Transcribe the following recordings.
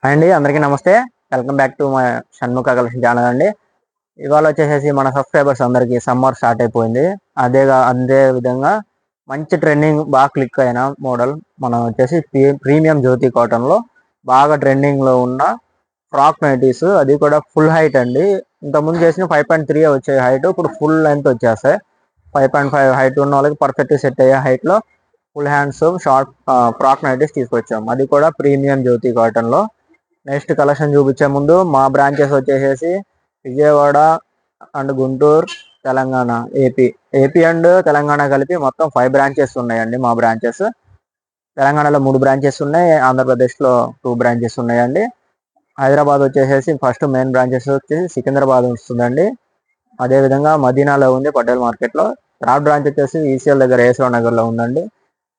అండి అందరికీ నమస్తే. Welcome back to my Shanmukha collection channel అండి. ఇవాళ వచ్చేసేసి మన సబ్స్క్రైబర్స్ అందరికీ సమ్మర్ స్టార్ట్ అయిపోయింది. అదే విధంగా మంచి ట్రెండింగ్ బాగా క్లిక్ అయిన మోడల్ మనం వచ్చేసి ప్రీమియం జ్యోతి కాటన్లో బాగా ట్రెండింగ్లో ఉన్న ఫ్రాక్ నైటీస్, అది కూడా ఫుల్ హైట్ అండి. ఇంతకుముందు చేసిన 5.3 వచ్చే హైట్, ఇప్పుడు ఫుల్ లెంత్ వచ్చేస్తాయి. 5.5 హైట్ ఉన్న వాళ్ళకి పర్ఫెక్ట్ సెట్ అయ్యే హైట్లో full hands short frock nighties తీసుకొచ్చాం. అది కూడా ప్రీమియం జ్యోతి కాటన్లో. నెక్స్ట్ కలెక్షన్ చూపించే ముందు మా బ్రాంచెస్ వచ్చేసేసి Vijayawada and Guntur, Telangana, AP and Telangana కలిపి మొత్తం 5 బ్రాంచెస్ ఉన్నాయండి. మా బ్రాంచెస్ తెలంగాణలో 3 బ్రాంచెస్ ఉన్నాయి, ఆంధ్రప్రదేశ్లో 2 బ్రాంచెస్ ఉన్నాయండి. హైదరాబాద్ వచ్చేసేసి ఫస్ట్ మెయిన్ బ్రాంచెస్ వచ్చేసి సికింద్రాబాద్ వస్తుందండి. అదేవిధంగా మదీనాలో ఉంది పటేల్ మార్కెట్లో. థర్డ్ బ్రాంచ్ వచ్చేసి ఈసీఎల్ దగ్గర ఏసరావు నగర్లో ఉందండి.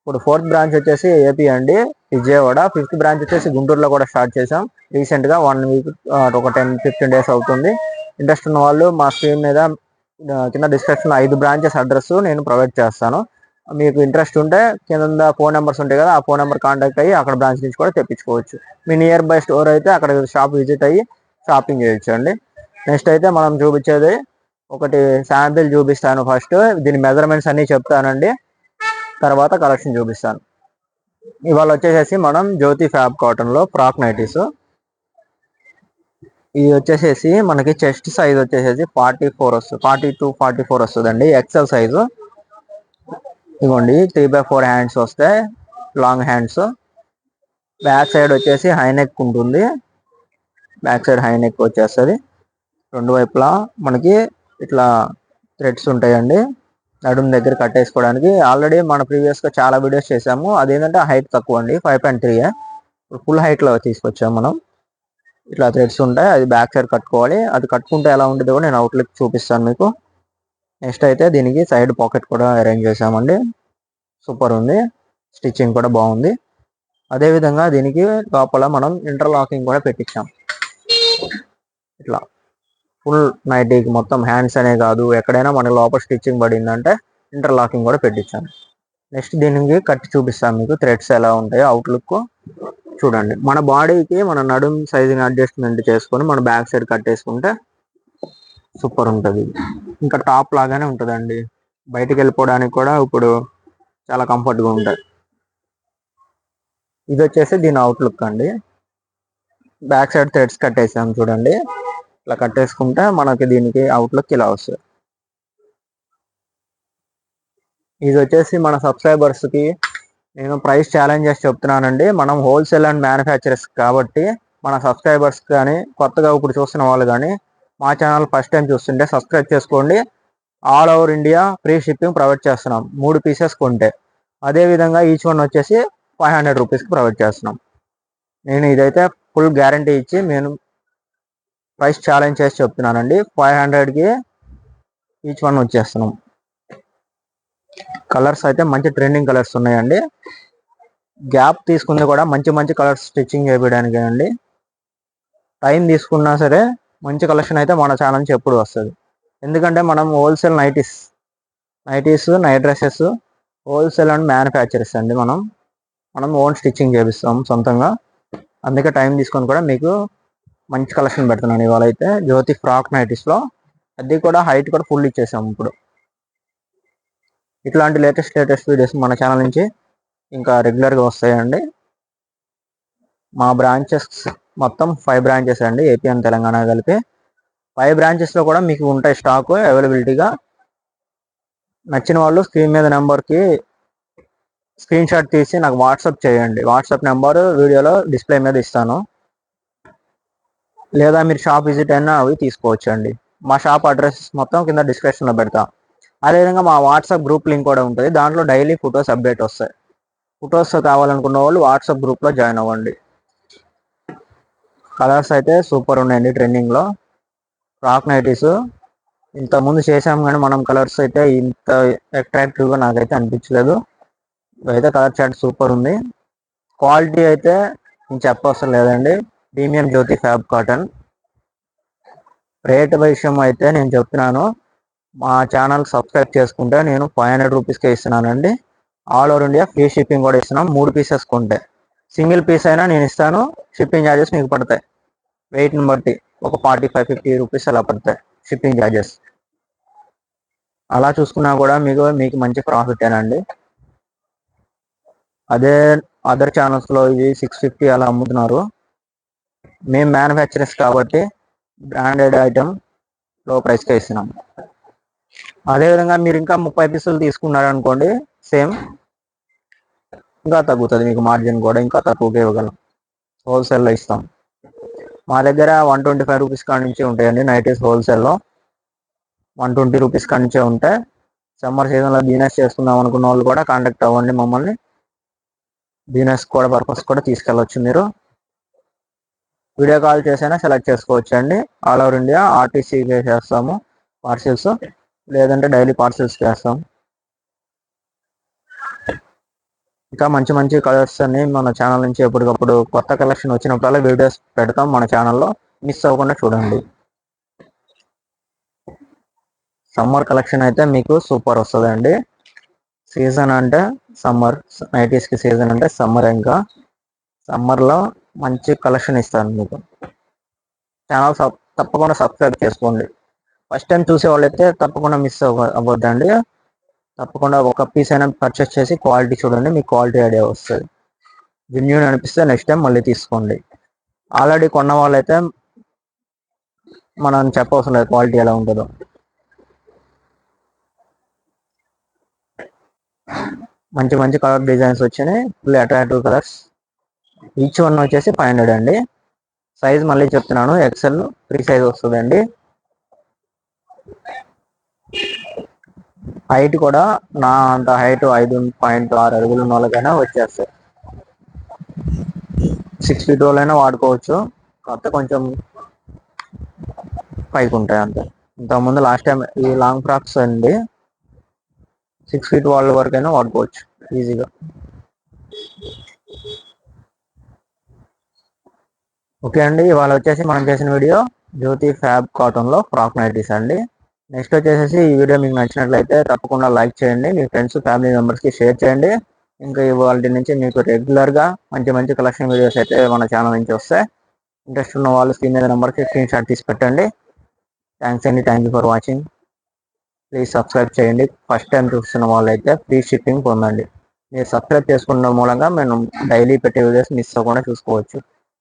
ఇప్పుడు 4th బ్రాంచ్ వచ్చేసి ఏపీ అండి, విజయవాడ. 5th బ్రాంచ్ వచ్చేసి గుంటూరులో కూడా స్టార్ట్ చేసాం రీసెంట్గా. 1 వీక్ ఒక 10-15 డేస్ అవుతుంది. ఇంట్రెస్ట్ ఉన్న వాళ్ళు మా స్క్రీన్ మీద కింద డిస్క్రిప్షన్ 5 బ్రాంచెస్ అడ్రస్ నేను ప్రొవైడ్ చేస్తాను. మీకు ఇంట్రెస్ట్ ఉంటే కింద ఫోన్ నెంబర్స్ ఉంటాయి కదా, ఆ ఫోన్ నెంబర్ కాంటాక్ట్ అయ్యి అక్కడ బ్రాంచ్ నుంచి కూడా తెప్పించుకోవచ్చు. మీ నియర్ బై స్టోర్ అయితే అక్కడ షాప్ విజిట్ అయ్యి షాపింగ్ చేయొచ్చు అండి. నెక్స్ట్ అయితే మనం చూపించేది ఒకటి శాంపిల్ చూపిస్తాను. ఫస్ట్ దీని మెజర్మెంట్స్ అన్నీ చెప్తానండి, తర్వాత కలెక్షన్ చూపిస్తాను. ఇవాళ వచ్చేసేసి మనం జ్యోతి ఫ్యాబ్ కాటన్లో ఫ్రాక్ నైటీస్. ఇది వచ్చేసేసి మనకి చెస్ట్ సైజ్ వచ్చేసేసి 44 వస్తుంది, 42-44 వస్తుందండి, ఎక్సెల్ సైజు. ఇవ్వండి 3/4 హ్యాండ్స్ వస్తాయి, లాంగ్ హ్యాండ్స్. బ్యాక్ సైడ్ వచ్చేసి హైనెక్ ఉంటుంది, బ్యాక్ సైడ్ హైనెక్ వచ్చేస్తుంది. రెండు వైపులా మనకి ఇట్లా థ్రెడ్స్ ఉంటాయండి నడుము దగ్గర కట్టేసుకోవడానికి. ఆల్రెడీ మన ప్రీవియస్గా చాలా వీడియోస్ చేసాము. అదేంటంటే హైట్ తక్కువ అండి, 5.3. ఇప్పుడు ఫుల్ హైట్లో తీసుకొచ్చాము మనం. ఇట్లా థ్రెడ్స్ ఉంటాయి, అది బ్యాక్ సైడ్ కట్టుకోవాలి. అది కట్టుకుంటే ఎలా ఉంటుందో నేను అవుట్లుక్ చూపిస్తాను మీకు. నెక్స్ట్ అయితే దీనికి సైడ్ పాకెట్ కూడా అరేంజ్ చేసామండి, సూపర్ ఉంది. స్టిచ్చింగ్ కూడా బాగుంది. అదేవిధంగా దీనికి లోపల మనం ఇంటర్లాకింగ్ కూడా పెట్టించాం. ఇట్లా ఫుల్ నైటీకి మొత్తం హ్యాండ్స్ అనే కాదు, ఎక్కడైనా మన లోపల స్టిచ్చింగ్ పడిందంటే ఇంటర్లాకింగ్ కూడా పెట్టించాను. నెక్స్ట్ దీనికి కట్టి చూపిస్తాను మీకు థ్రెడ్స్ ఎలా ఉంటాయో అవుట్లుక్ చూడండి. మన బాడీకి మన నడుం సైజుని అడ్జస్ట్మెంట్ చేసుకొని మన బ్యాక్ సైడ్ కట్టేసుకుంటే సూపర్ ఉంటుంది. ఇంకా టాప్ లాగానే ఉంటుందండి, బయటికి వెళ్ళిపోవడానికి కూడా ఇప్పుడు చాలా కంఫర్ట్గా ఉంటుంది. ఇది వచ్చేసి దీని అవుట్లుక్ అండి. బ్యాక్ సైడ్ థ్రెడ్స్ కట్టేసాం చూడండి, ఇట్లా కట్టేసుకుంటే మనకి దీనికి అవుట్లుక్ ఇలా వస్తుంది. ఇది వచ్చేసి మన సబ్స్క్రైబర్స్కి నేను ప్రైస్ ఛాలెంజ్ చేసి చెప్తున్నానండి. మనం హోల్సేల్ అండ్ మ్యానుఫ్యాక్చరర్స్ కాబట్టి మన సబ్స్క్రైబర్స్ కానీ, కొత్తగా ఇప్పుడు చూస్తున్న వాళ్ళు కానీ మా ఛానల్ ఫస్ట్ టైం చూస్తుంటే సబ్స్క్రైబ్ చేసుకోండి. All over India free shipping provide చేస్తున్నాం 3 పీసెస్ కొంటే. అదేవిధంగా ఈచ్ వన్ వచ్చేసి 500 రూపీస్కి ప్రొవైడ్ చేస్తున్నాం. నేను ఇదైతే ఫుల్ గ్యారంటీ ఇచ్చి నేను ప్రైస్ ఛాలెంజ్ చేసి చెప్తున్నానండి. 500కి ఈచ్ వన్ వచ్చేస్తున్నాం. కలర్స్ అయితే మంచి ట్రెండింగ్ కలర్స్ ఉన్నాయండి. గ్యాప్ తీసుకుంది కూడా మంచి మంచి కలర్స్ స్టిచ్చింగ్ చేయడానికి అండి. టైం తీసుకున్నా సరే మంచి కలెక్షన్ అయితే మన ఛానల్ నుంచి ఎప్పుడు వస్తుంది. ఎందుకంటే మనం wholesale night dresses wholesale and manufacturers అండి. మనం ఓన్ స్టిచ్చింగ్ చేపిస్తాం సొంతంగా. అందుకే టైం తీసుకొని కూడా మీకు మంచి కలెక్షన్ పెడుతున్నాను. ఇవాళ అయితే జ్యోతి ఫ్రాక్ నైటీస్లో అది కూడా హైట్ కూడా ఫుల్ ఇచ్చేసాం. ఇప్పుడు ఇట్లాంటి లేటెస్ట్ వీడియోస్ మన ఛానల్ నుంచి ఇంకా రెగ్యులర్గా వస్తాయండి. మా బ్రాంచెస్ మొత్తం 5 బ్రాంచెస్ అండి, ఏపీ అండ్ తెలంగాణ కలిపి. 5 బ్రాంచెస్లో కూడా మీకు ఉంటాయి స్టాక్ అవైలబిలిటీగా. నచ్చిన వాళ్ళు స్క్రీన్ మీద నెంబర్కి స్క్రీన్ షాట్ తీసి నాకు వాట్సాప్ చేయండి. వాట్సాప్ నెంబర్ వీడియోలో డిస్ప్లే మీద ఇస్తాను, లేదా మీరు షాప్ విజిట్ అయినా అవి తీసుకోవచ్చు అండి. మా షాప్ అడ్రస్ మొత్తం కింద డిస్క్రిప్షన్లో పెడతా. అదేవిధంగా మా వాట్సాప్ గ్రూప్ లింక్ కూడా ఉంటుంది, దాంట్లో డైలీ ఫొటోస్ అప్డేట్ వస్తాయి. ఫొటోస్ కావాలనుకున్న వాళ్ళు వాట్సాప్ గ్రూప్లో జాయిన్ అవ్వండి. కలర్స్ అయితే సూపర్ ఉన్నాయండి ట్రెండింగ్లో. ఫ్రాక్ నైటీస్ ఇంతకుముందు చేసాం కానీ మనం కలర్స్ అయితే ఇంత అట్రాక్టివ్గా నాకైతే అనిపించలేదు. ఇదైతే కలర్ చార్ట్ సూపర్ ఉంది. క్వాలిటీ అయితే నేను చెప్పవసరం లేదండి, ప్రీమియం జ్యోతి ఫ్యాబ్ కాటన్. రేట్ విషయం అయితే నేను చెప్తున్నాను, మా ఛానల్ సబ్స్క్రైబ్ చేసుకుంటే నేను 500 రూపీస్కే ఇస్తున్నానండి. All over India free shipping కూడా ఇస్తున్నాం 3 పీసెస్ కొంటే. సింగిల్ పీస్ అయినా నేను ఇస్తాను, షిప్పింగ్ ఛార్జెస్ మీకు పడతాయి. వెయిట్ని బట్టి ఒక 45-50 రూపీస్ అలా పడతాయి షిప్పింగ్ ఛార్జెస్. అలా చూసుకున్నా కూడా మీకు మంచి ప్రాఫిటేనండి. అదే అదర్ ఛానల్స్లో ఇది 650 అలా అమ్ముతున్నారు. మేము మ్యానుఫ్యాక్చరర్స్ కాబట్టి బ్రాండెడ్ ఐటమ్ లో ప్రైస్కే ఇస్తున్నాం. అదేవిధంగా మీరు ఇంకా 30 పీసులు తీసుకున్నారనుకోండి, సేమ్ ఇంకా తగ్గుతుంది, మీకు మార్జిన్ కూడా ఇంకా తక్కువగా ఇవ్వగలం. హోల్సేల్లో ఇస్తాం. మా దగ్గర 125 రూపీస్ కాడ నుంచి ఉంటాయండి నైటీస్. హోల్సేల్లో 120 రూపీస్ కాడ నుంచే ఉంటాయి. సమ్మర్ సీజన్లో బిజినెస్ చేసుకుందాం అనుకున్న వాళ్ళు కూడా కాంటాక్ట్ అవ్వండి మమ్మల్ని. బిజినెస్ కూడా పర్పస్ కూడా తీసుకెళ్ళవచ్చు. మీరు వీడియో కాల్ చేసైనా సెలెక్ట్ చేసుకోవచ్చు అండి. ఆల్ ఓవర్ ఇండియా ఆర్టీసీకి చేస్తాము పార్సిల్స్, లేదంటే డైలీ పార్సిల్స్ చేస్తాం. ఇంకా మంచి మంచి కలర్స్ అన్ని మన ఛానల్ నుంచి ఎప్పటికప్పుడు కొత్త కలెక్షన్ వచ్చినప్పుడల్లా వీడియోస్ పెడతాం మన ఛానల్లో, మిస్ అవ్వకుండా చూడండి. సమ్మర్ కలెక్షన్ అయితే మీకు సూపర్ వస్తుందండి. సీజన్ అంటే సమ్మర్, నైటీస్కి సీజన్ అంటే సమ్మర్. ఇంకా సమ్మర్లో మంచి కలెక్షన్ ఇస్తాను మీకు. ఛానల్ తప్పకుండా సబ్స్క్రైబ్ చేసుకోండి. ఫస్ట్ టైం చూసే వాళ్ళైతే తప్పకుండా మిస్ అవ్వద్దండి. తప్పకుండా ఒక పీస్ అయినా పర్చేస్ చేసి క్వాలిటీ చూడండి, మీకు క్వాలిటీ ఐడియా వస్తుంది. జెన్యూన్ అనిపిస్తే నెక్స్ట్ టైం మళ్ళీ తీసుకోండి. ఆల్రెడీ కొన్న వాళ్ళైతే మనం చెప్పవసరం లేదు క్వాలిటీ ఎలా ఉంటుందో. మంచి మంచి కలర్ డిజైన్స్ వచ్చినాయి, full attractive colours. Each one వచ్చేసి 500 అండి. సైజ్ మళ్ళీ చెప్తున్నాను, ఎక్సెల్ 3 సైజ్ వస్తుందండి. హైట్ కూడా నా అంత హైట్ 5.6 అడుగులు ఉన్న వాళ్ళకైనా వచ్చేస్తాయి. 6 feet వాళ్ళైనా వాడుకోవచ్చు, కాకపోతే కొంచెం పైకి ఉంటాయి అంతే. ఇంతకుముందు లాస్ట్ టైం ఈ లాంగ్ ఫ్రాక్స్ అండి 6 feet వాళ్ళ వరకైనా వాడుకోవచ్చు ఈజీగా. ఓకే అండి, ఇవాళ వచ్చేసి మనం చేసిన వీడియో జ్యోతి ఫ్యాబ్ కాటన్లో ఫ్రాక్ నైటీస్ అండి. నెక్స్ట్ వచ్చేసి ఈ వీడియో మీకు నచ్చినట్లయితే తప్పకుండా లైక్ చేయండి, మీ ఫ్రెండ్స్ ఫ్యామిలీ మెంబర్స్కి షేర్ చేయండి. ఇంకా ఇవాళ నుంచి మీకు రెగ్యులర్గా మంచి మంచి కలెక్షన్ వీడియోస్ అయితే మన ఛానల్ నుంచి వస్తాయి. ఇంట్రెస్ట్ ఉన్న వాళ్ళు స్క్రీన్ మీద నెంబర్కి స్క్రీన్ షాట్ తీసి పెట్టండి. థ్యాంక్స్ అండి, thank you for watching. Please subscribe చేయండి. ఫస్ట్ టైం చూస్తున్న వాళ్ళు అయితే ఫ్రీ షిప్పింగ్ పొందండి. మీరు సబ్స్క్రైబ్ చేసుకున్న మూలంగా మేము డైలీ పెట్టే వీడియోస్ మిస్ అవ్వకుండా చూసుకోవచ్చు.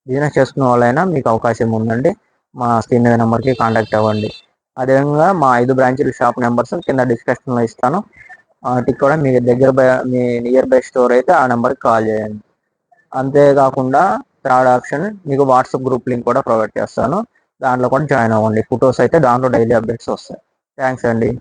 బిజినెస్ చేసుకున్న వాళ్ళైనా మీకు అవకాశం ఉందండి. మా స్క్రీన్ మీద నెంబర్కి కాంటాక్ట్ అవ్వండి. అదేవిధంగా మా 5 బ్రాంచీలు షాప్ నెంబర్స్ కింద డిస్క్రిప్షన్లో ఇస్తాను. వాటికి కూడా మీ దగ్గర మీ నియర్ బై స్టోర్ అయితే ఆ నెంబర్కి కాల్ చేయండి. అంతేకాకుండా థర్డ్ ఆప్షన్, మీకు వాట్సాప్ గ్రూప్ లింక్ కూడా ప్రొవైడ్ చేస్తాను, దాంట్లో కూడా జాయిన్ అవ్వండి. ఫొటోస్ అయితే దాంట్లో డైలీ అప్డేట్స్ వస్తాయి. థ్యాంక్స్ అండి.